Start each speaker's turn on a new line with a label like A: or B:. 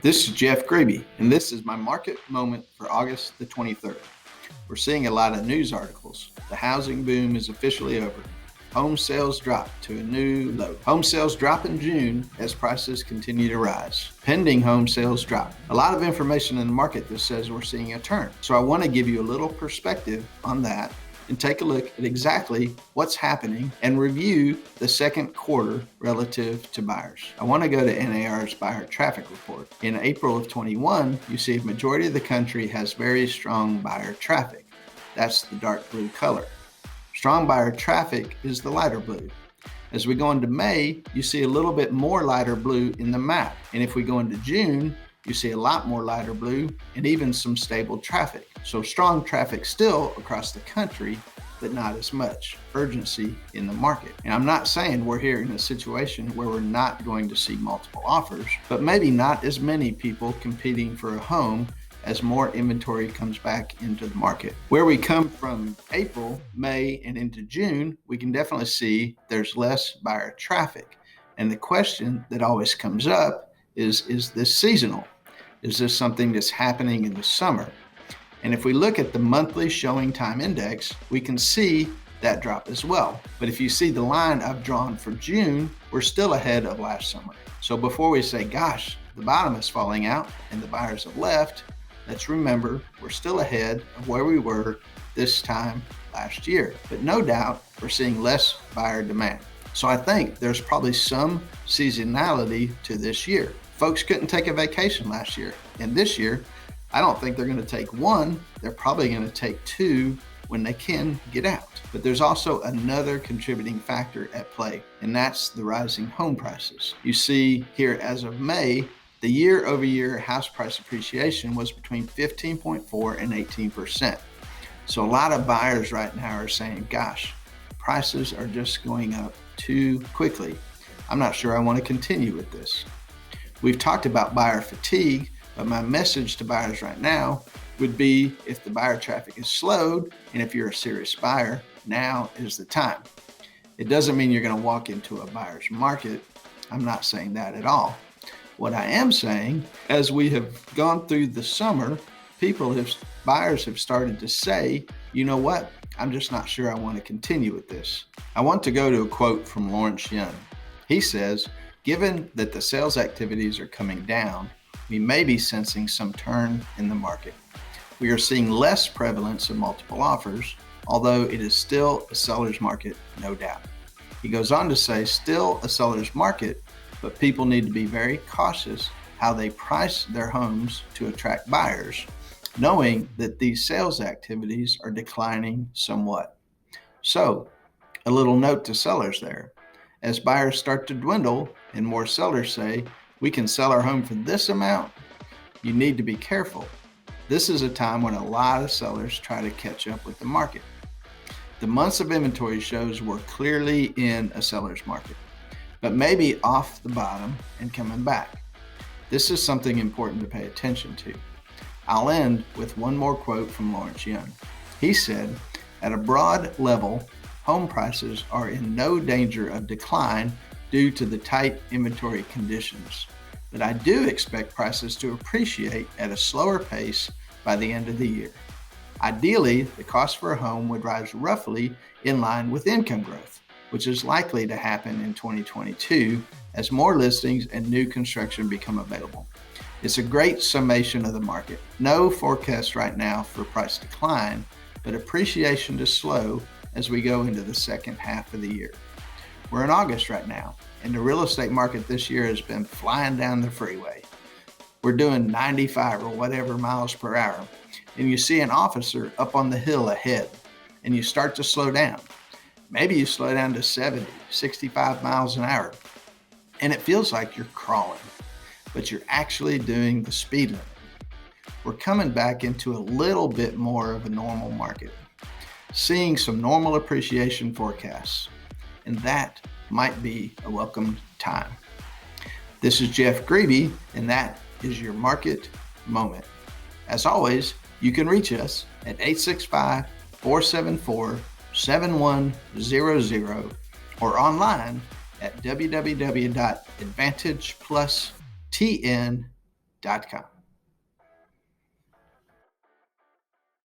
A: This is Jeff Grebe, and this is my market moment for August the 23rd. We're seeing a lot of news articles. The housing boom is officially over. Home sales drop to a new low. Home sales drop in June as prices continue to rise. Pending home sales drop. A lot of information in the market that says we're seeing a turn. So I want to give you a little perspective on that and take a look at exactly what's happening and review the second quarter relative to buyers. I want to go to NAR's buyer traffic report. In April of 21, you see a majority of the country has very strong buyer traffic. That's the dark blue color. Strong buyer traffic is the lighter blue. As we go into May, you see a little bit more lighter blue in the map. And if we go into June, you see a lot more lighter blue and even some stable traffic. So strong traffic still across the country, but not as much urgency in the market. And I'm not saying we're here in a situation where we're not going to see multiple offers, but maybe not as many people competing for a home as more inventory comes back into the market. Where we come from April, May, and into June, we can definitely see there's less buyer traffic. And the question that always comes up is this seasonal? Is this something that's happening in the summer? And if we look at the monthly showing time index, we can see that drop as well. But if you see the line I've drawn for June, we're still ahead of last summer. So before we say, gosh, the bottom is falling out and the buyers have left, let's remember we're still ahead of where we were this time last year. But no doubt we're seeing less buyer demand. So I think there's probably some seasonality to this year. Folks couldn't take a vacation last year, and this year, I don't think they're going to take one. They're probably going to take two when they can get out. But there's also another contributing factor at play, and that's the rising home prices. You see here as of May, the year-over-year house price appreciation was between 15.4 and 18%. So a lot of buyers right now are saying, gosh, prices are just going up too quickly. I'm not sure I want to continue with this. We've talked about buyer fatigue, but my message to buyers right now would be if the buyer traffic is slowed, and if you're a serious buyer, now is the time. It doesn't mean you're going to walk into a buyer's market. I'm not saying that at all. What I am saying, as we have gone through the summer, buyers have started to say, you know what, I'm just not sure I want to continue with this. I want to go to a quote from Lawrence Yun. He says, given that the sales activities are coming down, we may be sensing some turn in the market. We are seeing less prevalence of multiple offers, although it is still a seller's market, no doubt. He goes on to say, still a seller's market, but people need to be very cautious how they price their homes to attract buyers, knowing that these sales activities are declining somewhat. So, a little note to sellers there. As buyers start to dwindle and more sellers say, we can sell our home for this amount, you need to be careful. This is a time when a lot of sellers try to catch up with the market. The months of inventory shows we're clearly in a seller's market, but maybe off the bottom and coming back. This is something important to pay attention to. I'll end with one more quote from Lawrence Yun. He said, at a broad level, home prices are in no danger of decline due to the tight inventory conditions, but I do expect prices to appreciate at a slower pace by the end of the year. Ideally, the cost for a home would rise roughly in line with income growth, which is likely to happen in 2022 as more listings and new construction become available. It's a great summation of the market. No forecast right now for price decline, but appreciation to slow as we go into the second half of the year. We're in August right now, and the real estate market this year has been flying down the freeway. We're doing 95 or whatever miles per hour, and you see an officer up on the hill ahead, and you start to slow down. Maybe you slow down to 70, 65 miles an hour, and it feels like you're crawling, but you're actually doing the speed limit. We're coming back into a little bit more of a normal market, seeing some normal appreciation forecasts, and that might be a welcome time. This is Jeff Grebe, and that is your market moment. As always, you can reach us at 865-474-7100 or online at www.advantageplustn.com. realtors.com.